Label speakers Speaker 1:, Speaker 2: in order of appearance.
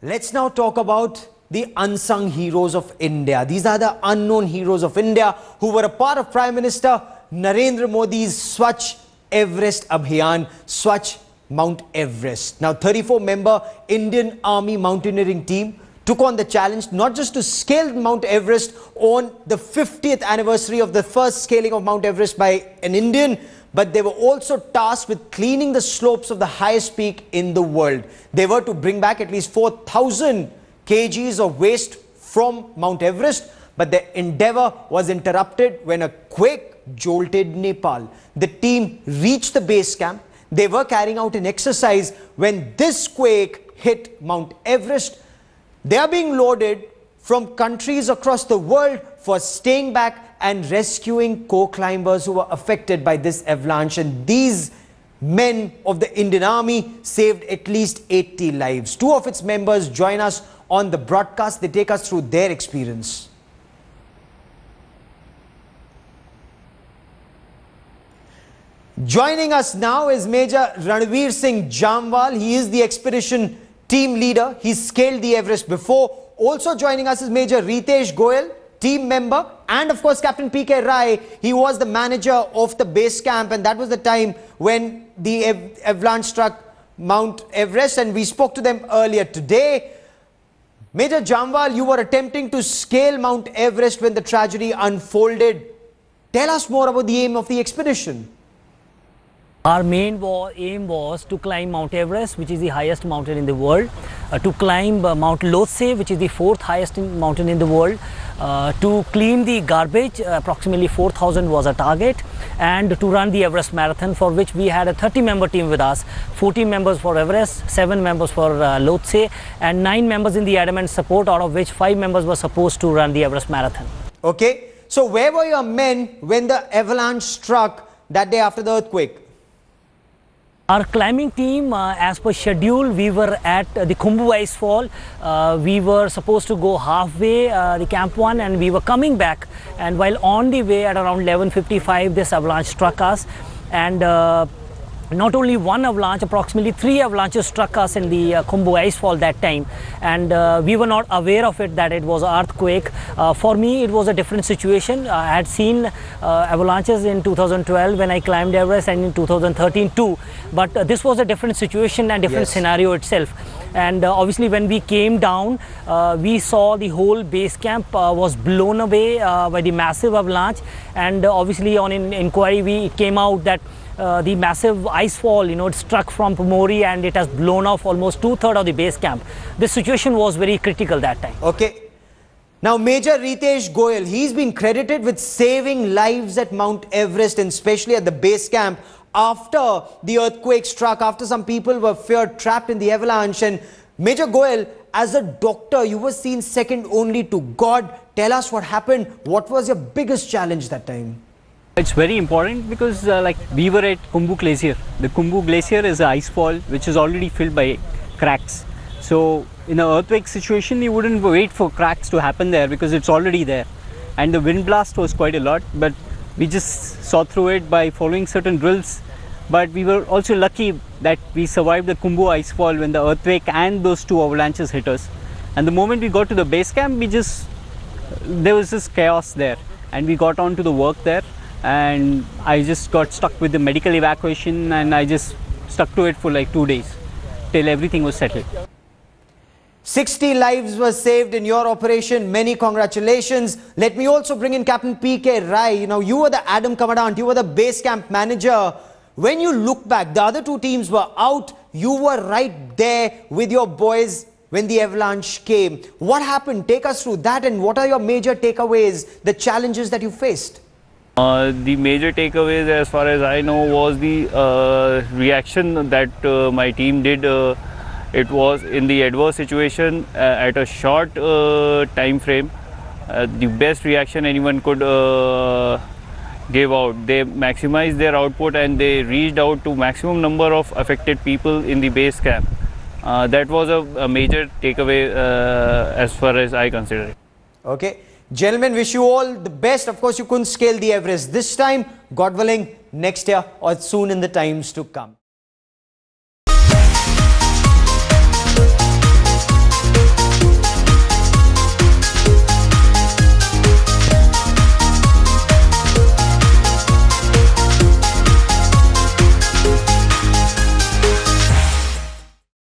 Speaker 1: Let's now talk about the unsung heroes of India. These are the unknown heroes of India who were a part of Prime Minister Narendra Modi's Swachh Everest Abhiyan, Swachh Mount Everest. Now, 34-member Indian Army mountaineering team took on the challenge not just to scale Mount Everest on the 50th anniversary of the first scaling of Mount Everest by an Indian, but they were also tasked with cleaning the slopes of the highest peak in the world. They were to bring back at least 4,000 kgs of waste from Mount Everest, but their endeavor was interrupted when a quake jolted Nepal. The team reached the base camp. They were carrying out an exercise when this quake hit Mount Everest. They are being lauded from countries across the world for staying back and rescuing co-climbers who were affected by this avalanche. And these men of the Indian Army saved at least 80 lives. Two of its members join us on the broadcast. They take us through their experience. Joining us now is Major Ranveer Singh Jamwal. He is the expedition team leader. He's scaled the Everest before. Also joining us is Major Ritesh Goyal, team member, and of course Captain P.K. Rai. He was the manager of the base camp, and that was the time when the avalanche struck Mount Everest, and we spoke to them earlier today. Major Jamwal, you were attempting to scale Mount Everest when the tragedy unfolded. Tell us more about the aim of the expedition.
Speaker 2: Our main aim was to climb Mount Everest, which is the highest mountain in the world, to climb Mount Lhotse, which is the fourth highest mountain in the world, to clean the garbage, approximately 4,000 was a target, and to run the Everest Marathon, for which we had a 30-member team with us, 14 members for Everest, 7 members for Lhotse, and 9 members in the adamant support, out of which 5 members were supposed to run the Everest Marathon. Okay, so where were your men when the avalanche struck that day after the earthquake? Our climbing team, as per schedule, we were at the Khumbu Ice Fall. We were supposed to go halfway, the Camp 1, and we were coming back. And while on the way at around 11:55, this avalanche struck us. And not only one avalanche, approximately 3 avalanches struck us in the Khumbu Ice Fall that time. And we were not aware of it, that it was an earthquake. For me, it was a different situation. I had seen avalanches in 2012 when I climbed Everest, and in 2013 too. But this was a different situation and different scenario itself. And obviously when we came down, we saw the whole base camp was blown away by the massive avalanche. And obviously on inquiry, it came out that the massive ice fall, it struck from Pamori and it has blown off almost 2/3 of the base camp. This situation was very critical that time.
Speaker 1: Okay. Now, Major Ritesh Goyal, he's been credited with saving lives at Mount Everest, and especially at the base camp after the earthquake struck, after some people were feared trapped in the avalanche. And Major Goyal, as a doctor, you were seen second only to God. Tell us what happened. What was your biggest challenge that time?
Speaker 3: It's very important because we were at Khumbu Glacier. The Khumbu Glacier is an ice fall which is already filled by cracks. So in an earthquake situation, you wouldn't wait for cracks to happen there because it's already there. And the wind blast was quite a lot, but we just saw through it by following certain drills. But we were also lucky that we survived the Khumbu ice fall when the earthquake and those 2 avalanches hit us. And the moment we got to the base camp, there was this chaos there, and we got on to the work there. And I just got stuck with the medical evacuation, and I just stuck to it for like 2 days till everything was settled.
Speaker 1: 60 lives were saved in your operation. Many congratulations. Let me also bring in Captain P.K. Rai. You were the Adam Commandant, you were the base camp manager. When you look back, the other 2 teams were out. You were right there with your boys when the avalanche came. What happened? Take us through that, and what are your major takeaways, the challenges that you faced?
Speaker 4: The major takeaways, as far as I know, was the reaction that my team did. It was in the adverse situation at a short time frame. The best reaction anyone could give out. They maximized their output and they reached out to maximum number of affected people in the base camp. That was a major takeaway as far as I consider it.
Speaker 1: Okay. Gentlemen, wish you all the best. Of course, you couldn't scale the Everest this time. God willing, next year or soon in the times to come.